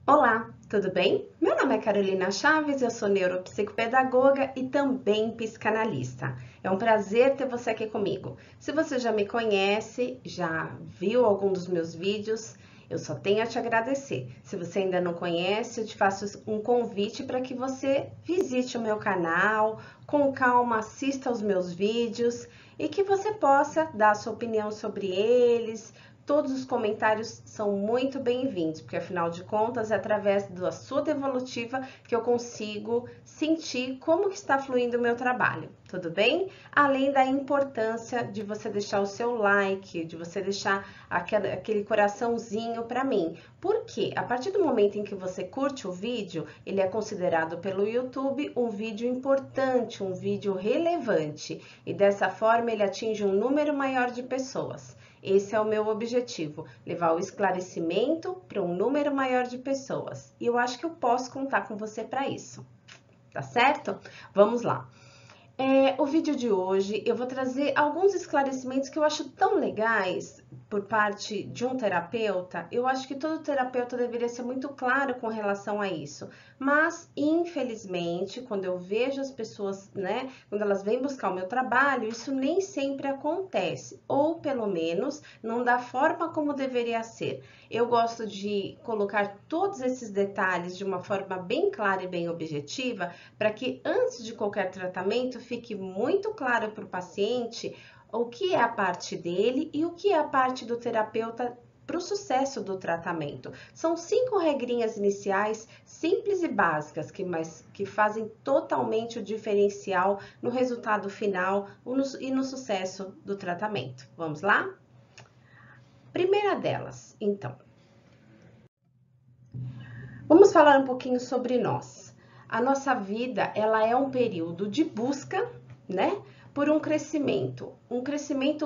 Olá, tudo bem? Meu nome é Carolina Chaves, eu sou neuropsicopedagoga e também psicanalista. É um prazer ter você aqui comigo. Se você já me conhece, já viu algum dos meus vídeos, eu só tenho a te agradecer. Se você ainda não conhece, eu te faço um convite para que você visite o meu canal, com calma assista aos meus vídeos e que você possa dar a sua opinião sobre eles. Todos os comentários são muito bem-vindos, porque afinal de contas é através da sua devolutiva que eu consigo sentir como que está fluindo o meu trabalho, tudo bem? Além da importância de você deixar o seu like, de você deixar aquele coraçãozinho para mim. Porque a partir do momento em que você curte o vídeo, ele é considerado pelo YouTube um vídeo importante, um vídeo relevante, e dessa forma ele atinge um número maior de pessoas. Esse é o meu objetivo, levar o esclarecimento para um número maior de pessoas. E eu acho que eu posso contar com você para isso, tá certo? Vamos lá. O vídeo de hoje eu vou trazer alguns esclarecimentos que eu acho tão legais por parte de um terapeuta. Eu acho que todo terapeuta deveria ser muito claro com relação a isso. Mas, infelizmente, quando eu vejo as pessoas, né, quando elas vêm buscar o meu trabalho, isso nem sempre acontece. Ou, pelo menos, não da forma como deveria ser. Eu gosto de colocar todos esses detalhes de uma forma bem clara e bem objetiva, para que antes de qualquer tratamento fique muito claro para o paciente o que é a parte dele e o que é a parte do terapeuta para o sucesso do tratamento. São 5 regrinhas iniciais simples e básicas que fazem totalmente o diferencial no resultado final e no sucesso do tratamento. Vamos lá? Primeira delas, então. Vamos falar um pouquinho sobre nós. A nossa vida, ela é um período de busca, né? Por um crescimento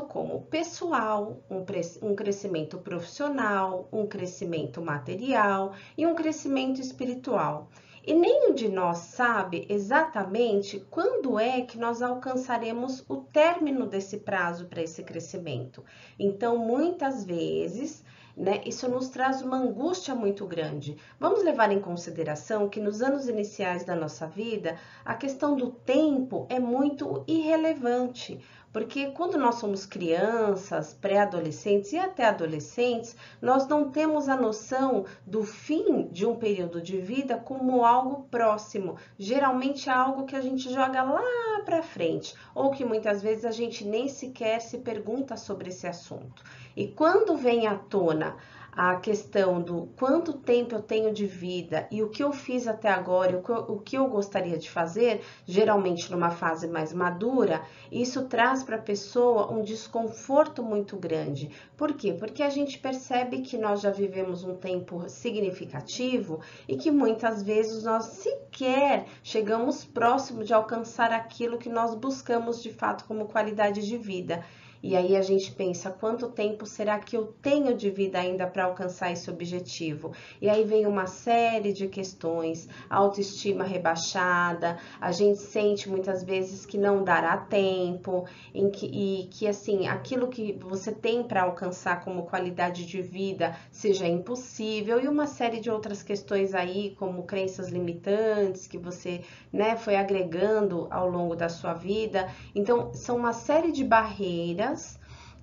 como pessoal, um crescimento profissional, um crescimento material e um crescimento espiritual. E nenhum de nós sabe exatamente quando é que nós alcançaremos o término desse prazo para esse crescimento. Então, muitas vezes, né, isso nos traz uma angústia muito grande. Vamos levar em consideração que nos anos iniciais da nossa vida, a questão do tempo é muito irrelevante, porque quando nós somos crianças, pré-adolescentes e até adolescentes, nós não temos a noção do fim de um período de vida como algo próximo. Geralmente é algo que a gente joga lá para frente, ou que muitas vezes a gente nem sequer se pergunta sobre esse assunto. E quando vem à tona a questão do quanto tempo eu tenho de vida e o que eu fiz até agora, o que eu gostaria de fazer, geralmente numa fase mais madura, isso traz para a pessoa um desconforto muito grande. Por quê? Porque a gente percebe que nós já vivemos um tempo significativo e que muitas vezes nós sequer chegamos próximo de alcançar aquilo que nós buscamos de fato como qualidade de vida. E aí a gente pensa, quanto tempo será que eu tenho de vida ainda para alcançar esse objetivo? E aí vem uma série de questões, autoestima rebaixada, a gente sente muitas vezes que não dará tempo, e que assim, aquilo que você tem para alcançar como qualidade de vida seja impossível, e uma série de outras questões aí, como crenças limitantes que você, né, foi agregando ao longo da sua vida. Então, são uma série de barreiras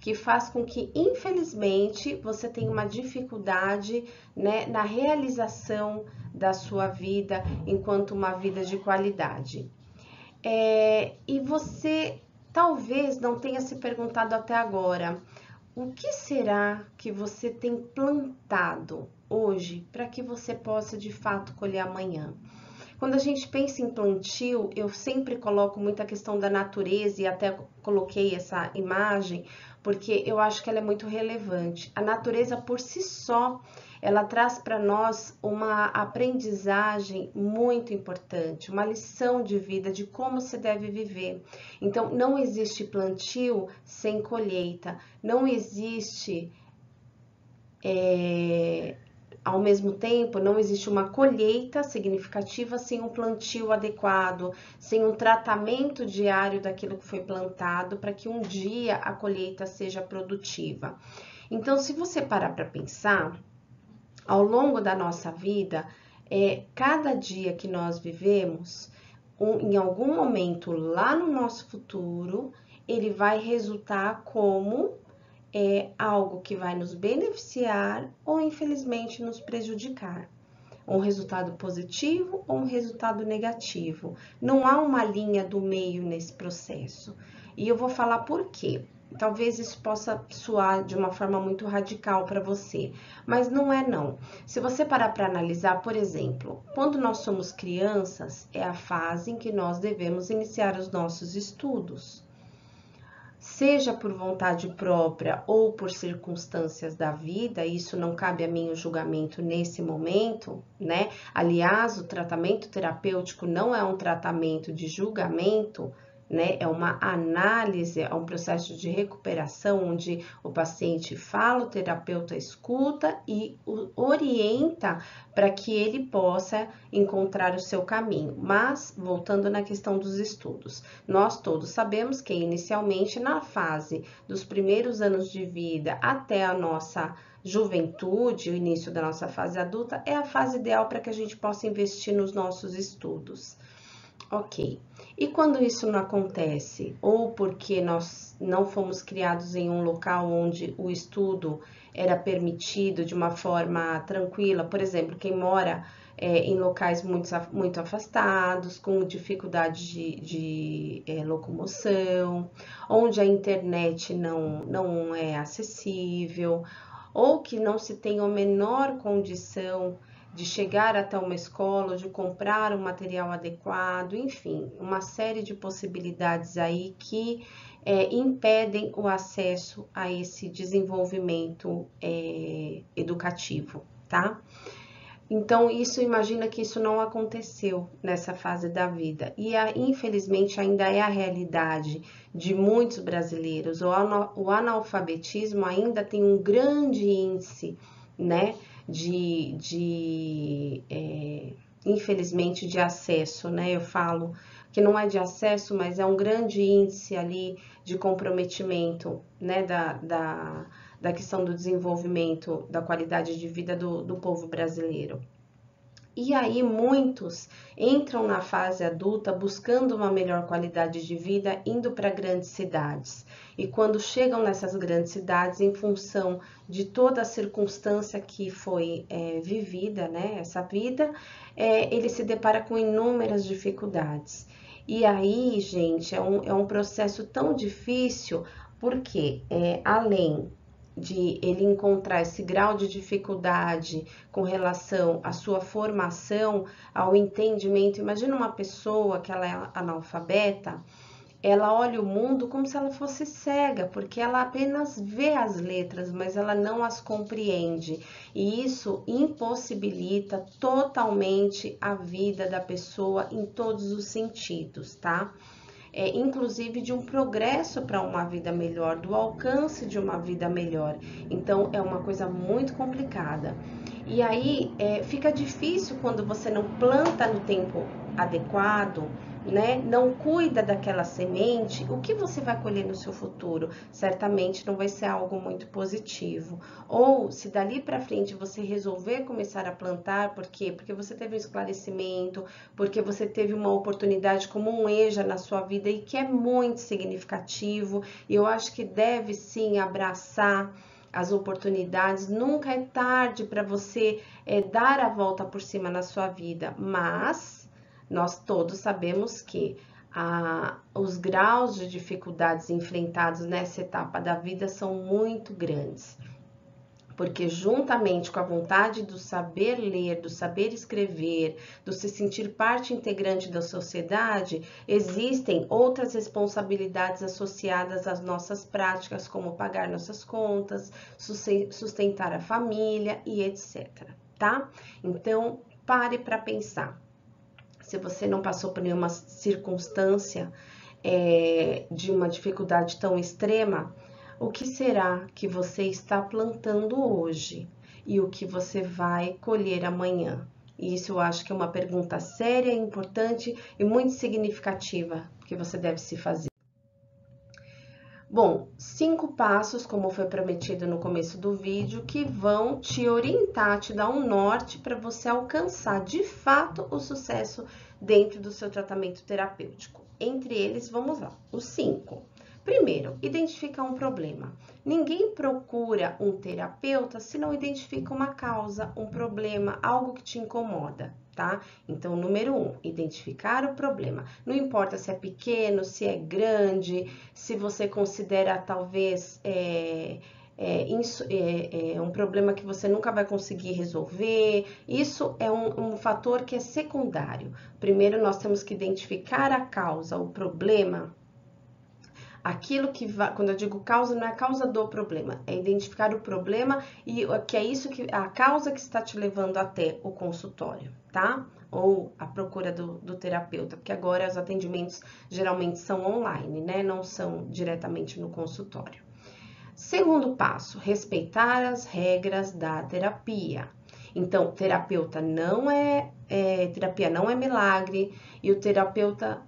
que faz com que, infelizmente, você tenha uma dificuldade, né, na realização da sua vida enquanto uma vida de qualidade. E você talvez não tenha se perguntado até agora, o que será que você tem plantado hoje para que você possa de fato colher amanhã? Quando a gente pensa em plantio, eu sempre coloco muita questão da natureza e até coloquei essa imagem, porque eu acho que ela é muito relevante. A natureza por si só, ela traz para nós uma aprendizagem muito importante, uma lição de vida de como se deve viver. Então, não existe plantio sem colheita, não existe ao mesmo tempo, não existe uma colheita significativa sem um plantio adequado, sem um tratamento diário daquilo que foi plantado, para que um dia a colheita seja produtiva. Então, se você parar para pensar, Ao longo da nossa vida, cada dia que nós vivemos, em algum momento lá no nosso futuro, ele vai resultar como algo que vai nos beneficiar ou infelizmente nos prejudicar. Um resultado positivo ou um resultado negativo. Não há uma linha do meio nesse processo. E eu vou falar por quê. Talvez isso possa soar de uma forma muito radical para você, mas não é não. Se você parar para analisar, por exemplo, quando nós somos crianças, é a fase em que nós devemos iniciar os nossos estudos. Seja por vontade própria ou por circunstâncias da vida, isso não cabe a mim o julgamento nesse momento, né? Aliás, o tratamento terapêutico não é um tratamento de julgamento, né? É uma análise, é um processo de recuperação onde o paciente fala, o terapeuta escuta e o orienta para que ele possa encontrar o seu caminho. Mas, voltando na questão dos estudos, nós todos sabemos que inicialmente na fase dos primeiros anos de vida até a nossa juventude, o início da nossa fase adulta, é a fase ideal para que a gente possa investir nos nossos estudos. Ok. E quando isso não acontece, ou porque nós não fomos criados em um local onde o estudo era permitido de uma forma tranquila, por exemplo, quem mora em locais muito afastados, com dificuldade de locomoção, onde a internet não é acessível, ou que não se tem a menor condição de chegar até uma escola, de comprar um material adequado, enfim, uma série de possibilidades aí que impedem o acesso a esse desenvolvimento educativo, tá? Então, imagina que isso não aconteceu nessa fase da vida. E, infelizmente, ainda é a realidade de muitos brasileiros. O analfabetismo ainda tem um grande índice, né? Infelizmente, de acesso, né? Eu falo que não é de acesso, mas é um grande índice ali de comprometimento, né? Da questão do desenvolvimento, da qualidade de vida do povo brasileiro. E aí muitos entram na fase adulta buscando uma melhor qualidade de vida, indo para grandes cidades. E quando chegam nessas grandes cidades, em função de toda a circunstância que foi vivida, né, essa vida, ele se depara com inúmeras dificuldades. E aí, gente, é um processo tão difícil, porque além de ele encontrar esse grau de dificuldade com relação à sua formação, ao entendimento. Imagina uma pessoa que ela é analfabeta, ela olha o mundo como se ela fosse cega, porque ela apenas vê as letras, mas ela não as compreende. E isso impossibilita totalmente a vida da pessoa em todos os sentidos, tá? Inclusive de um progresso para uma vida melhor, do alcance de uma vida melhor. Então, é uma coisa muito complicada. E aí, fica difícil quando você não planta no tempo adequado, né? Não cuida daquela semente, o que você vai colher no seu futuro? Certamente não vai ser algo muito positivo. Ou se dali para frente você resolver começar a plantar, por quê? Porque você teve um esclarecimento, porque você teve uma oportunidade como um EJA na sua vida e que é muito significativo. E eu acho que deve sim abraçar as oportunidades. Nunca é tarde para você dar a volta por cima na sua vida, mas nós todos sabemos que os graus de dificuldades enfrentados nessa etapa da vida são muito grandes, porque juntamente com a vontade do saber ler, do saber escrever, do se sentir parte integrante da sociedade, existem outras responsabilidades associadas às nossas práticas, como pagar nossas contas, sustentar a família e etc, tá? Então, pare para pensar. Se você não passou por nenhuma circunstância de uma dificuldade tão extrema, o que será que você está plantando hoje e o que você vai colher amanhã? E isso eu acho que é uma pergunta séria, importante e muito significativa que você deve se fazer. Bom, 5 passos, como foi prometido no começo do vídeo, que vão te orientar, te dar um norte para você alcançar de fato o sucesso dentro do seu tratamento terapêutico. Entre eles, vamos lá, os 5. Primeiro, identificar um problema. Ninguém procura um terapeuta se não identifica uma causa, um problema, algo que te incomoda, tá? Então, número 1, identificar o problema. Não importa se é pequeno, se é grande, se você considera talvez um problema que você nunca vai conseguir resolver, isso é um fator que é secundário. Primeiro, nós temos que identificar a causa, o problema. Aquilo que vai, quando eu digo causa, não é a causa do problema, é identificar o problema e que é isso que a causa que está te levando até o consultório, tá? Ou a procura do terapeuta, porque agora os atendimentos geralmente são online, né? Não são diretamente no consultório. Segundo passo, respeitar as regras da terapia. Então, terapia não é milagre e o terapeuta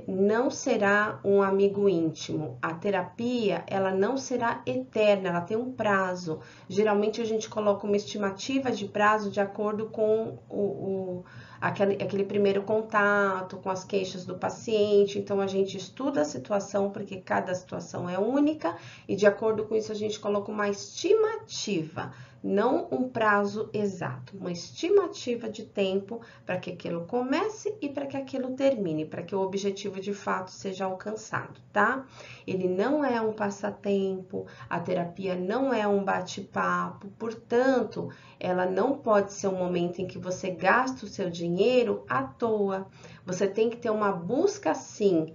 não será um amigo íntimo. A terapia, ela não será eterna, ela tem um prazo. Geralmente a gente coloca uma estimativa de prazo de acordo com aquele primeiro contato, com as queixas do paciente. Então, a gente estuda a situação, porque cada situação é única, e de acordo com isso a gente coloca uma estimativa, não um prazo exato, uma estimativa de tempo para que aquilo comece e para que aquilo termine, para que o objetivo de fato seja alcançado, tá? Ele não é um passatempo, a terapia não é um bate-papo, portanto, ela não pode ser um momento em que você gasta o seu dinheiro à toa. Você tem que ter uma busca, sim,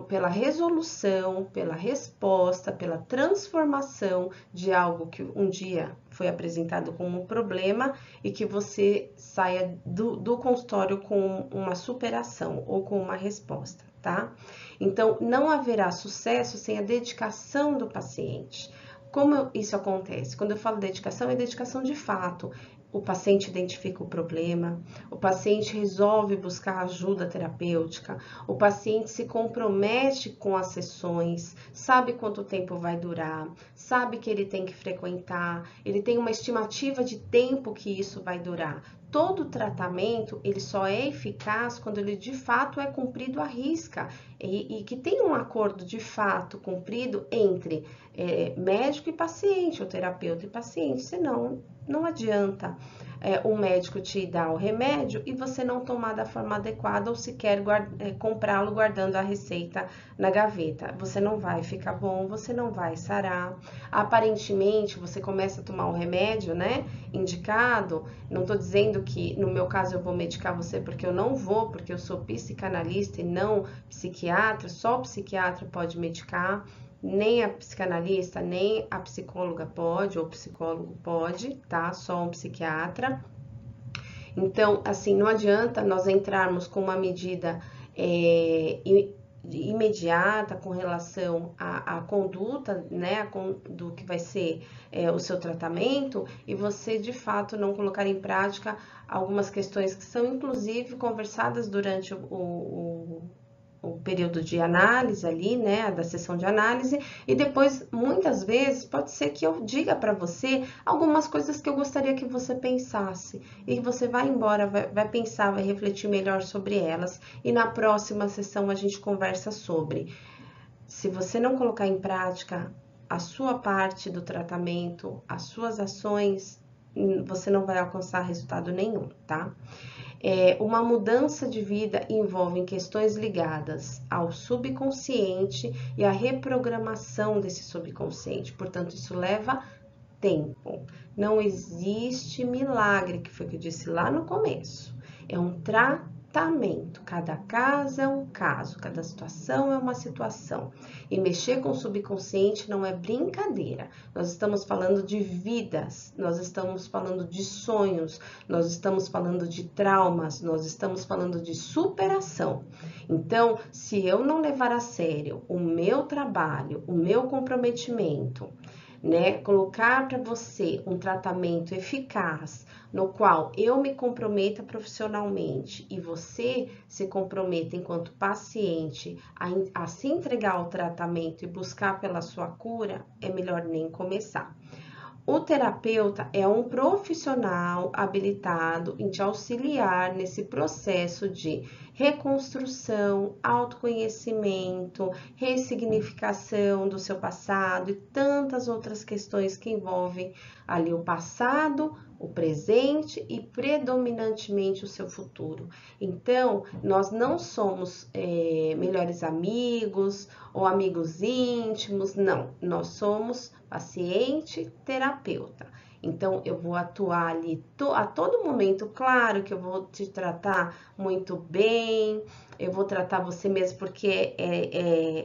pela resolução, pela resposta, pela transformação de algo que um dia foi apresentado como um problema e que você saia do consultório com uma superação ou com uma resposta, tá? Então, não haverá sucesso sem a dedicação do paciente. Como isso acontece? Quando eu falo dedicação, é dedicação de fato. O paciente identifica o problema, o paciente resolve buscar ajuda terapêutica, o paciente se compromete com as sessões, sabe quanto tempo vai durar, sabe que ele tem que frequentar, ele tem uma estimativa de tempo que isso vai durar. Todo tratamento, ele só é eficaz quando ele de fato é cumprido à risca e que tem um acordo de fato cumprido entre médico e paciente, ou terapeuta e paciente, senão não adianta um médico te dar o remédio e você não tomar da forma adequada ou sequer comprá-lo guardando a receita na gaveta. Você não vai ficar bom, você não vai sarar. Aparentemente, você começa a tomar o remédio, né, indicado. Não tô dizendo que, no meu caso, eu vou medicar você, porque eu não vou, porque eu sou psicanalista e não psiquiatra, só o psiquiatra pode medicar. Nem a psicanalista, nem a psicóloga pode, ou o psicólogo pode, tá? Só um psiquiatra. Então, assim, não adianta nós entrarmos com uma medida imediata com relação à conduta, né, do que vai ser o seu tratamento, e você, de fato, não colocar em prática algumas questões que são, inclusive, conversadas durante o período de análise ali, né, da sessão de análise, e depois, muitas vezes, pode ser que eu diga para você algumas coisas que eu gostaria que você pensasse, e você vai embora, vai pensar, vai refletir melhor sobre elas, e na próxima sessão a gente conversa sobre. Se você não colocar em prática a sua parte do tratamento, as suas ações, você não vai alcançar resultado nenhum, tá? Uma mudança de vida envolve questões ligadas ao subconsciente e à reprogramação desse subconsciente. Portanto, isso leva tempo. Não existe milagre, que foi o que eu disse lá no começo. É um tratamento. Cada caso é um caso, cada situação é uma situação. E mexer com o subconsciente não é brincadeira. Nós estamos falando de vidas, nós estamos falando de sonhos, nós estamos falando de traumas, nós estamos falando de superação. Então, se eu não levar a sério o meu trabalho, o meu comprometimento, né? Colocar para você um tratamento eficaz, no qual eu me comprometa profissionalmente e você se comprometa enquanto paciente a se entregar ao tratamento e buscar pela sua cura, é melhor nem começar. O terapeuta é um profissional habilitado em te auxiliar nesse processo de reconstrução, autoconhecimento, ressignificação do seu passado e tantas outras questões que envolvem ali o passado, o presente e predominantemente o seu futuro. Então, nós não somos melhores amigos ou amigos íntimos, não. Nós somos paciente, terapeuta. Então, eu vou atuar ali a todo momento. Claro que eu vou te tratar muito bem, eu vou tratar você mesmo porque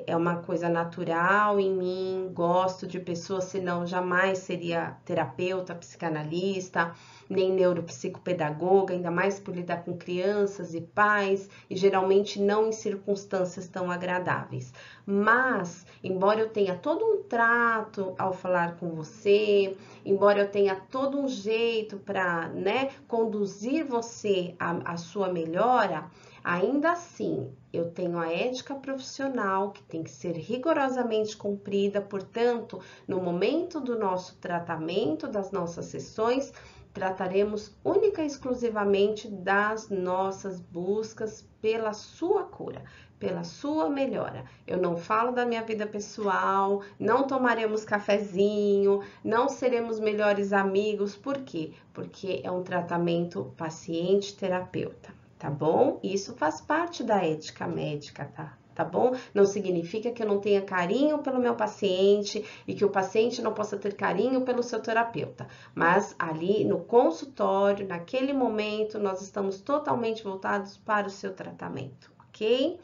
é uma coisa natural em mim. Gosto de pessoas, senão jamais seria terapeuta, psicanalista, nem neuropsicopedagoga, ainda mais por lidar com crianças e pais, e geralmente não em circunstâncias tão agradáveis. Mas, embora eu tenha todo um trato ao falar com você, embora eu tenha todo um jeito para, né, conduzir você à sua melhora, ainda assim, eu tenho a ética profissional que tem que ser rigorosamente cumprida, portanto, no momento do nosso tratamento, das nossas sessões, trataremos única e exclusivamente das nossas buscas pela sua cura, pela sua melhora. Eu não falo da minha vida pessoal, não tomaremos cafezinho, não seremos melhores amigos. Por quê? Porque é um tratamento paciente-terapeuta, tá bom? Isso faz parte da ética médica, tá bom? Não significa que eu não tenha carinho pelo meu paciente e que o paciente não possa ter carinho pelo seu terapeuta. Mas ali no consultório, naquele momento, nós estamos totalmente voltados para o seu tratamento, ok?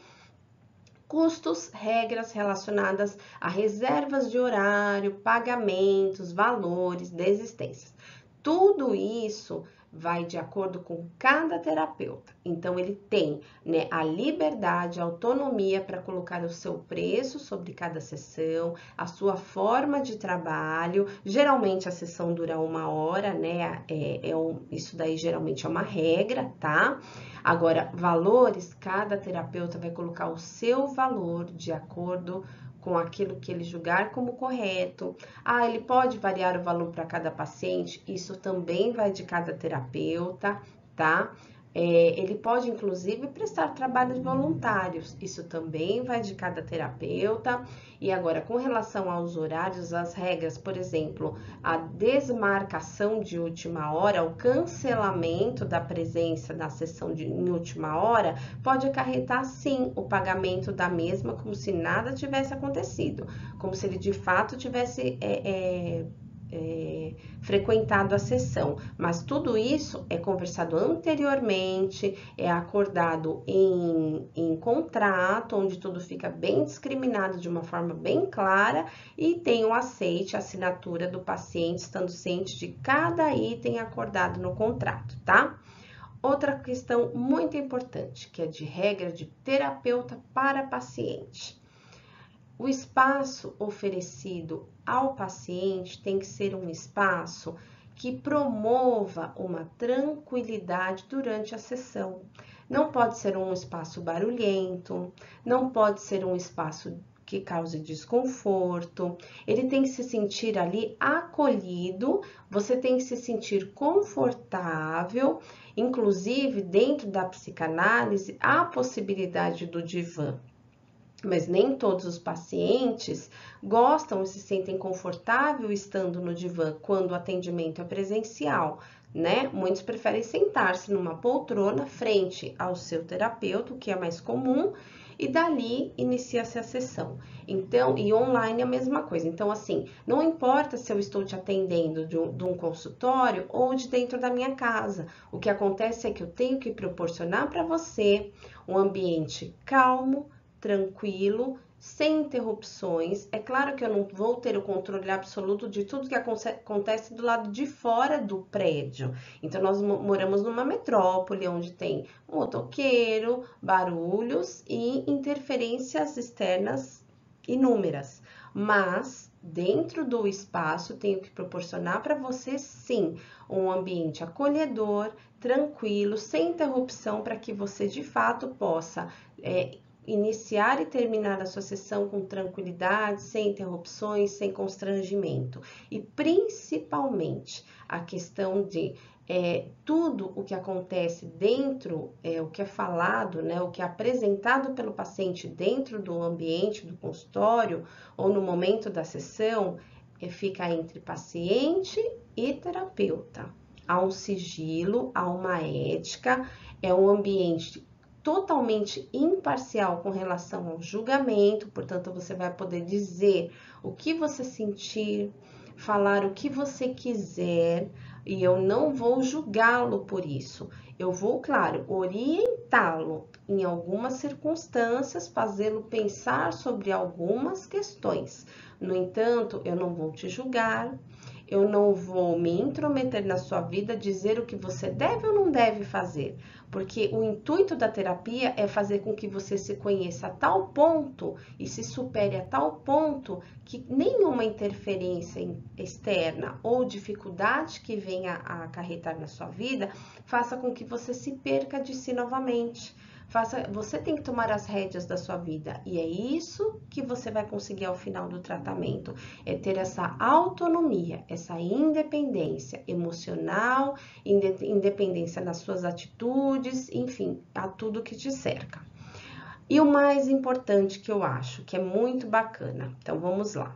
Custos, regras relacionadas a reservas de horário, pagamentos, valores, desistências. Tudo isso vai de acordo com cada terapeuta. Então, ele tem, né, a liberdade, a autonomia para colocar o seu preço sobre cada sessão, a sua forma de trabalho. Geralmente, a sessão dura 1 hora, né? Isso daí geralmente é uma regra, tá? Agora, valores, cada terapeuta vai colocar o seu valor de acordo com aquilo que ele julgar como correto. Ah, ele pode variar o valor para cada paciente, isso também vai de cada terapeuta, tá? Ele pode, inclusive, prestar trabalhos voluntários, isso também vai de cada terapeuta. E agora, com relação aos horários, as regras, por exemplo, a desmarcação de última hora, o cancelamento da presença na sessão em última hora, pode acarretar, sim, o pagamento da mesma, como se nada tivesse acontecido, como se ele de fato tivesse frequentado a sessão, mas tudo isso é conversado anteriormente, é acordado em contrato, onde tudo fica bem discriminado de uma forma bem clara e tem o aceite, a assinatura do paciente, estando ciente de cada item acordado no contrato, tá? Outra questão muito importante, que é de regra de terapeuta para paciente. O espaço oferecido ao paciente tem que ser um espaço que promova uma tranquilidade durante a sessão. Não pode ser um espaço barulhento, não pode ser um espaço que cause desconforto. Ele tem que se sentir ali acolhido, você tem que se sentir confortável, inclusive dentro da psicanálise, há a possibilidade do divã. Mas nem todos os pacientes gostam e se sentem confortáveis estando no divã quando o atendimento é presencial, né? Muitos preferem sentar-se numa poltrona frente ao seu terapeuta, o que é mais comum, e dali inicia-se a sessão. Então, e online é a mesma coisa. Então, assim, não importa se eu estou te atendendo de um consultório ou de dentro da minha casa. O que acontece é que eu tenho que proporcionar para você um ambiente calmo, tranquilo, sem interrupções. É claro que eu não vou ter o controle absoluto de tudo que acontece do lado de fora do prédio. Então, nós moramos numa metrópole onde tem motoqueiro, barulhos e interferências externas inúmeras. Mas dentro do espaço, tenho que proporcionar para você, sim, um ambiente acolhedor, tranquilo, sem interrupção, para que você, de fato, possa iniciar e terminar a sua sessão com tranquilidade, sem interrupções, sem constrangimento. E, principalmente, a questão de tudo o que acontece dentro, o que é falado, né, o que é apresentado pelo paciente dentro do ambiente do consultório ou no momento da sessão, fica entre paciente e terapeuta. Há um sigilo, há uma ética, é um ambiente totalmente imparcial com relação ao julgamento, portanto, você vai poder dizer o que você sentir, falar o que você quiser, e eu não vou julgá-lo por isso. Eu vou, claro, orientá-lo em algumas circunstâncias, fazê-lo pensar sobre algumas questões. No entanto, eu não vou te julgar, eu não vou me intrometer na sua vida, dizer o que você deve ou não deve fazer, porque o intuito da terapia é fazer com que você se conheça a tal ponto e se supere a tal ponto que nenhuma interferência externa ou dificuldade que venha a acarretar na sua vida faça com que você se perca de si novamente. Você tem que tomar as rédeas da sua vida e é isso que você vai conseguir ao final do tratamento, é ter essa autonomia, essa independência emocional, independência nas suas atitudes, enfim, a tudo que te cerca. E o mais importante que eu acho, que é muito bacana, então vamos lá.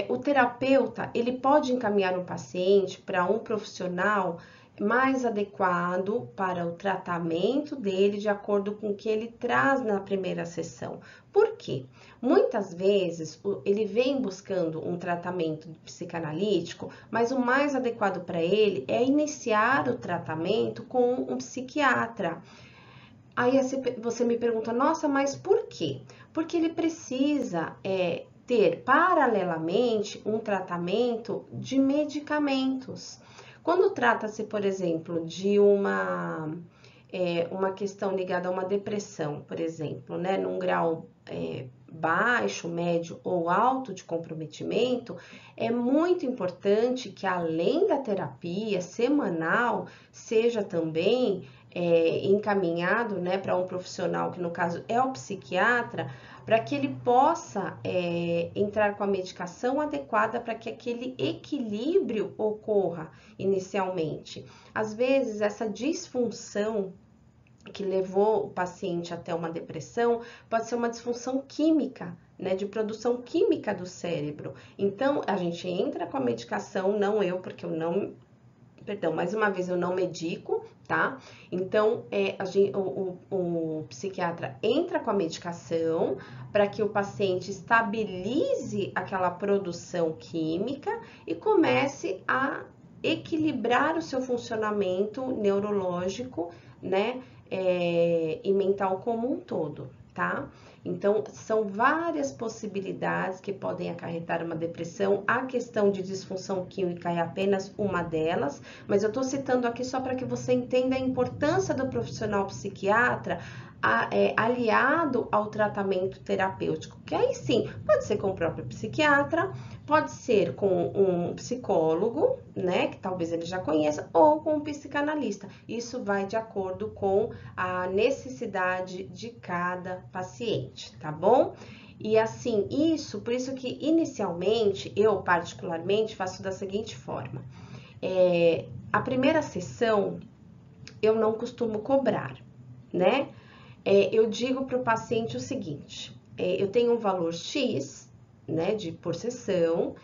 O terapeuta, ele pode encaminhar um paciente para um profissional mais adequado para o tratamento dele, de acordo com o que ele traz na primeira sessão. Por quê? Muitas vezes ele vem buscando um tratamento psicanalítico, mas o mais adequado para ele é iniciar o tratamento com um psiquiatra. Aí você me pergunta, nossa, mas por quê? Porque ele precisa ter paralelamente um tratamento de medicamentos. Quando trata-se, por exemplo, de uma questão ligada a uma depressão, por exemplo, né, num grau baixo, médio ou alto de comprometimento, é muito importante que, além da terapia semanal, seja também encaminhado, né, para um profissional, que no caso é o psiquiatra, para que ele possa entrar com a medicação adequada para que aquele equilíbrio ocorra inicialmente. Às vezes, essa disfunção que levou o paciente até uma depressão pode ser uma disfunção química, né, de produção química do cérebro. Então, a gente entra com a medicação, não eu, porque eu não... Perdão, mais uma vez, eu não medico, tá? Então, o psiquiatra entra com a medicação para que o paciente estabilize aquela produção química e comece a equilibrar o seu funcionamento neurológico, né? E mental como um todo, tá? Então, são várias possibilidades que podem acarretar uma depressão. A questão de disfunção química é apenas uma delas, mas eu tô citando aqui só para que você entenda a importância do profissional psiquiatra aliado ao tratamento terapêutico, que aí sim, pode ser com o próprio psiquiatra, pode ser com um psicólogo, né, que talvez ele já conheça, ou com um psicanalista. Isso vai de acordo com a necessidade de cada paciente, tá bom? E assim, por isso que inicialmente, eu particularmente faço da seguinte forma. A primeira sessão, eu não costumo cobrar, né? Eu digo para o paciente o seguinte, eu tenho um valor X, né, por sessão,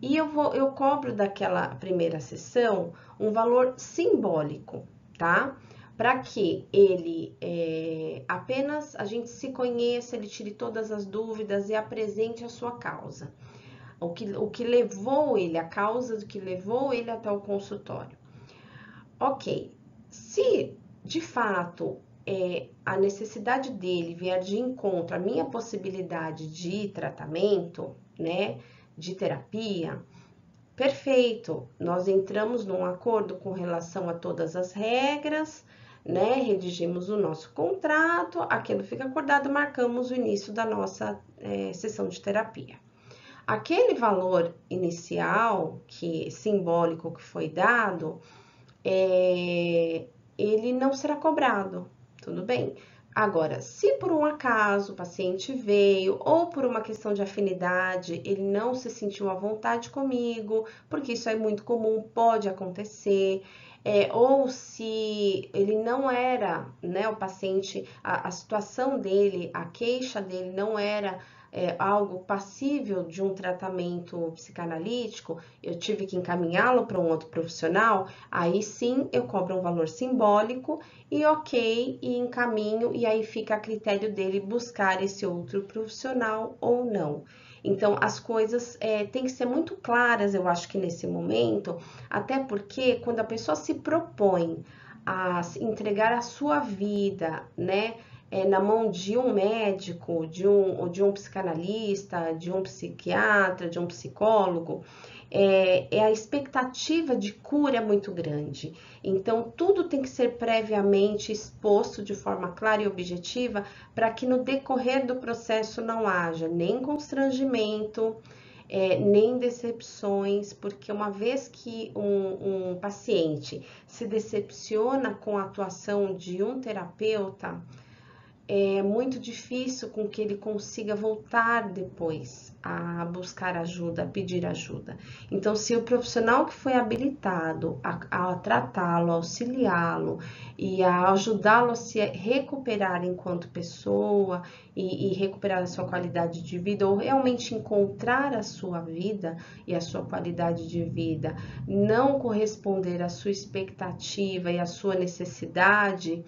e eu cobro daquela primeira sessão um valor simbólico, tá? Para que ele apenas a gente se conheça, ele tire todas as dúvidas e apresente a sua causa. O que levou ele, a causa do que levou ele até o consultório. Ok, se de fato a necessidade dele vier de encontro à minha possibilidade de tratamento, né, de terapia, perfeito, nós entramos num acordo com relação a todas as regras, né, redigimos o nosso contrato, aquilo fica acordado, marcamos o início da nossa sessão de terapia. aquele valor inicial, que simbólico que foi dado, ele não será cobrado, tudo bem? Agora, se por um acaso o paciente veio ou por uma questão de afinidade, ele não se sentiu à vontade comigo, porque isso é muito comum, pode acontecer, ou se ele não era, né, o paciente, a situação dele, a queixa dele não era algo passível de um tratamento psicanalítico, eu tive que encaminhá-lo para um outro profissional, aí sim eu cobro um valor simbólico e ok, e encaminho, e aí fica a critério dele buscar esse outro profissional ou não. Então, as coisas têm que ser muito claras, eu acho que nesse momento, até porque quando a pessoa se propõe a entregar a sua vida, né, na mão de um médico, de um psicanalista, de um psiquiatra, de um psicólogo, a expectativa de cura é muito grande. Então, tudo tem que ser previamente exposto de forma clara e objetiva para que no decorrer do processo não haja nem constrangimento, nem decepções, porque uma vez que um paciente se decepciona com a atuação de um terapeuta, é muito difícil com que ele consiga voltar depois a buscar ajuda, a pedir ajuda. Então, se o profissional que foi habilitado a tratá-lo, auxiliá-lo e a ajudá-lo a se recuperar enquanto pessoa e recuperar a sua qualidade de vida, ou realmente encontrar a sua vida e a sua qualidade de vida, não corresponder à sua expectativa e à sua necessidade,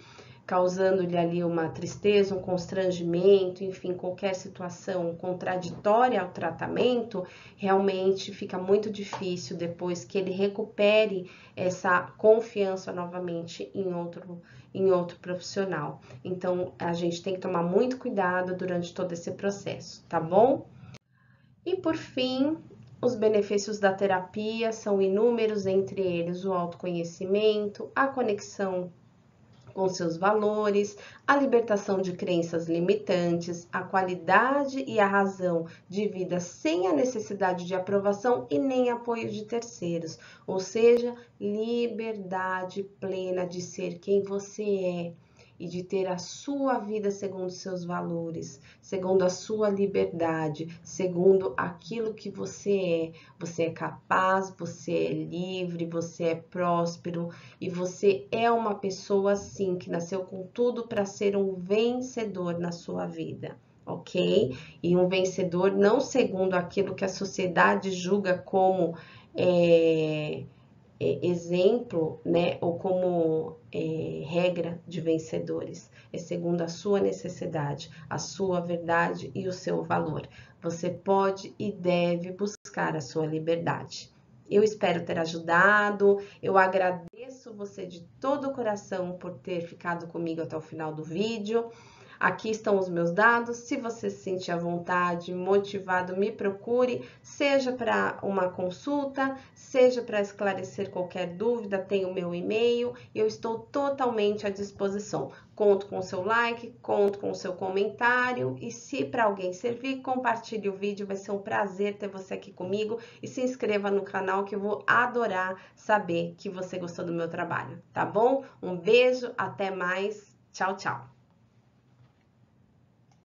causando-lhe ali uma tristeza, um constrangimento, enfim, qualquer situação contraditória ao tratamento, realmente fica muito difícil depois que ele recupere essa confiança novamente em outro profissional. Então, a gente tem que tomar muito cuidado durante todo esse processo, tá bom? E por fim, os benefícios da terapia são inúmeros, entre eles o autoconhecimento, a conexão com seus valores, a libertação de crenças limitantes, a qualidade e a razão de vida sem a necessidade de aprovação e nem apoio de terceiros, ou seja, liberdade plena de ser quem você é e de ter a sua vida segundo seus valores, segundo a sua liberdade, segundo aquilo que você é. Você é capaz, você é livre, você é próspero e você é uma pessoa assim que nasceu com tudo para ser um vencedor na sua vida. Ok? E um vencedor não segundo aquilo que a sociedade julga como exemplo, né, ou como regra de vencedores. É segundo a sua necessidade, a sua verdade e o seu valor. Você pode e deve buscar a sua liberdade. Eu espero ter ajudado, eu agradeço você de todo o coração por ter ficado comigo até o final do vídeo. Aqui estão os meus dados, se você se sentir à vontade, motivado, me procure, seja para uma consulta, seja para esclarecer qualquer dúvida, tem o meu e-mail, eu estou totalmente à disposição. Conto com o seu like, conto com o seu comentário e se para alguém servir, compartilhe o vídeo, vai ser um prazer ter você aqui comigo e se inscreva no canal que eu vou adorar saber que você gostou do meu trabalho, tá bom? Um beijo, até mais, tchau, tchau!